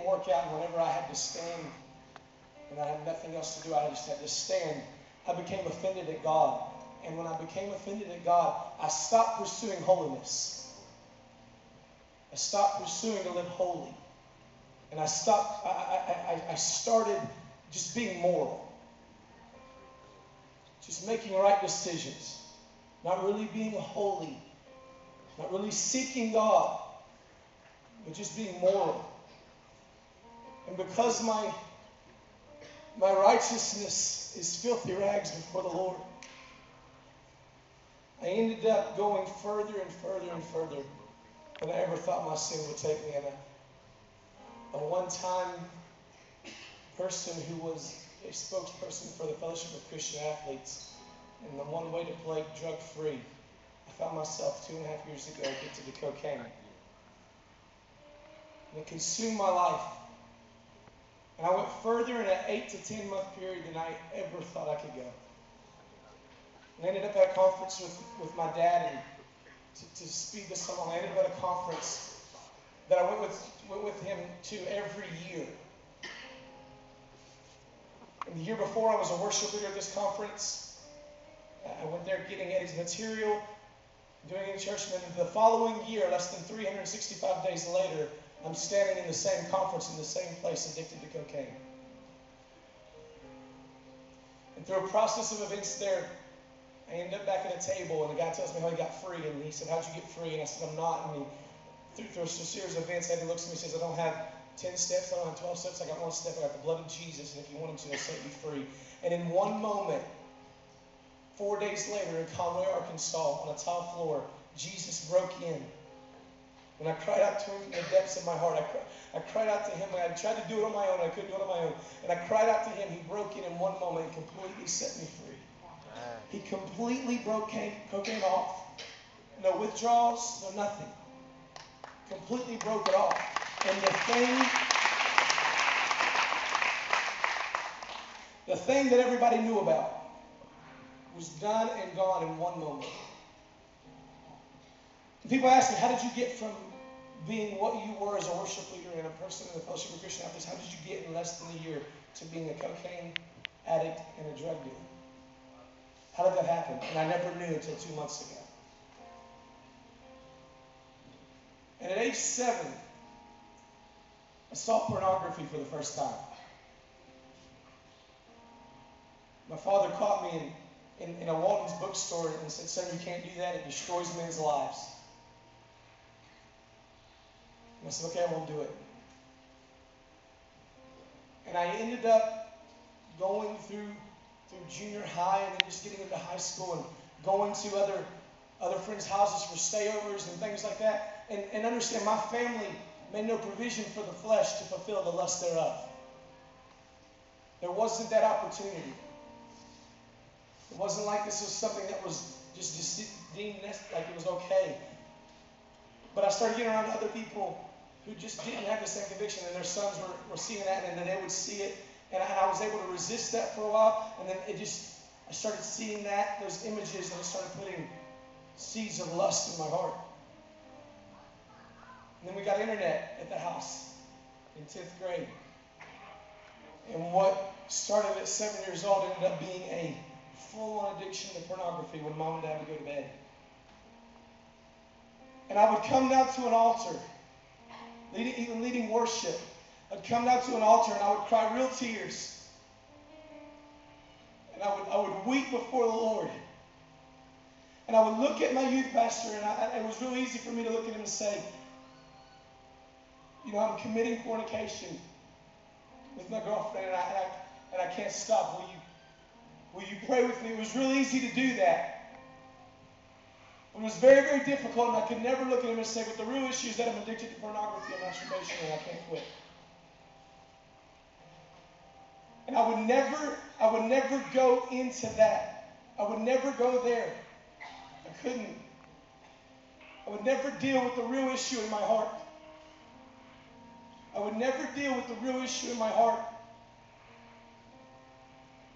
didn't work out, and whenever I had to stand and I had nothing else to do, I just had to stand, I became offended at God. And when I became offended at God, I stopped pursuing holiness. I stopped pursuing to live holy. And I started just being moral. Just making right decisions. Not really being holy. Not really seeking God. But just being moral. And because my righteousness is filthy rags before the Lord, I ended up going further and further and further than I ever thought my sin would take me. And a one-time person who was a spokesperson for the Fellowship of Christian Athletes, and the one way to play drug-free, I found myself 2.5 years ago addicted to cocaine. And it consumed my life. And I went further in an 8 to 10 month period than I ever thought I could go. And I ended up at a conference with my dad, and to speed this along, I ended up at a conference that I went with him to every year. And the year before, I was a worship leader at this conference. I went there getting Eddie's material, doing it in church, and then the following year, less than 365 days later, I'm standing in the same conference in the same place, addicted to cocaine. And through a process of events there, I ended up back at a table, and the guy tells me how he got free, and he said, "How'd you get free?" And I said, "I'm not." And through a series of events, Eddie looks at me and says, "I don't have 10 steps, I don't have 12 steps, I got one step, I got the blood of Jesus, and if you want him to, he'll set you free." And in one moment, 4 days later in Conway, Arkansas, on a tile floor, Jesus broke in. When I cried out to him from the depths of my heart, I cried out to him. I tried to do it on my own. I couldn't do it on my own. And I cried out to him. He broke in one moment and completely set me free. He completely broke cocaine off. No withdrawals, no nothing. Completely broke it off. And the thing that everybody knew about was done and gone in one moment. People ask me, how did you get from being what you were as a worship leader and a person in the Fellowship of Christian Athletes, how did you get in less than a year to being a cocaine addict and a drug dealer? How did that happen? And I never knew until 2 months ago. And at age 7, I saw pornography for the first time. My father caught me in a Walton's bookstore and said, "Son, you can't do that. It destroys men's lives." And I said, "Okay, I won't do it." And I ended up going through junior high and then just getting into high school and going to other friends' houses for stayovers and things like that. And understand, my family made no provision for the flesh to fulfill the lust thereof. There wasn't that opportunity. It wasn't like this was something that was just deemed like it was okay. But I started getting around other people who just didn't have the same conviction, and their sons were seeing that, and then they would see it, and I was able to resist that for a while, and then I started seeing those images, and it started putting seeds of lust in my heart. And then we got internet at the house in 10th grade. And what started at 7 years old ended up being a full-on addiction to pornography when mom and dad would go to bed. And I would come down to an altar, even leading worship. I'd come down to an altar and I would cry real tears. And I would weep before the Lord. And I would look at my youth pastor, and it was real easy for me to look at him and say, "You know, I'm committing fornication with my girlfriend, and I can't stop. Will you pray with me?" It was real easy to do that. It was very, very difficult, and I could never look at him and say, "But the real issue is that I'm addicted to pornography and masturbation, and I can't quit." And I would never go into that. I would never go there. I couldn't. I would never deal with the real issue in my heart. I would never deal with the real issue in my heart.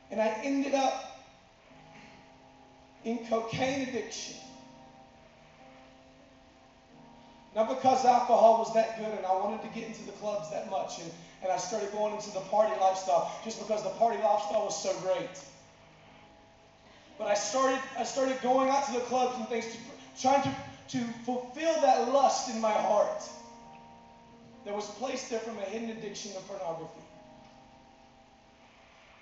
And I ended up in cocaine addiction. Not because alcohol was that good and I wanted to get into the clubs that much and I started going into the party lifestyle just because the party lifestyle was so great. But I started going out to the clubs and things, trying to fulfill that lust in my heart that was placed there from a hidden addiction to pornography.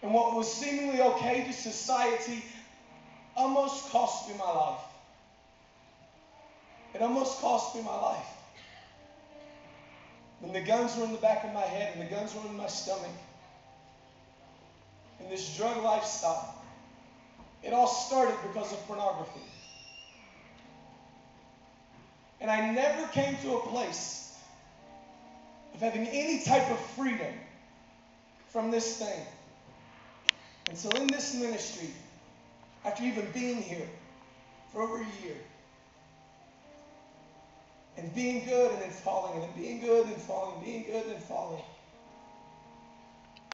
And what was seemingly okay to society almost cost me my life. It almost cost me my life. When the guns were in the back of my head and the guns were in my stomach, and this drug lifestyle, it all started because of pornography. And I never came to a place of having any type of freedom from this thing until in this ministry, after even being here for over a year, and being good and then falling, and then being good and falling, being good and falling.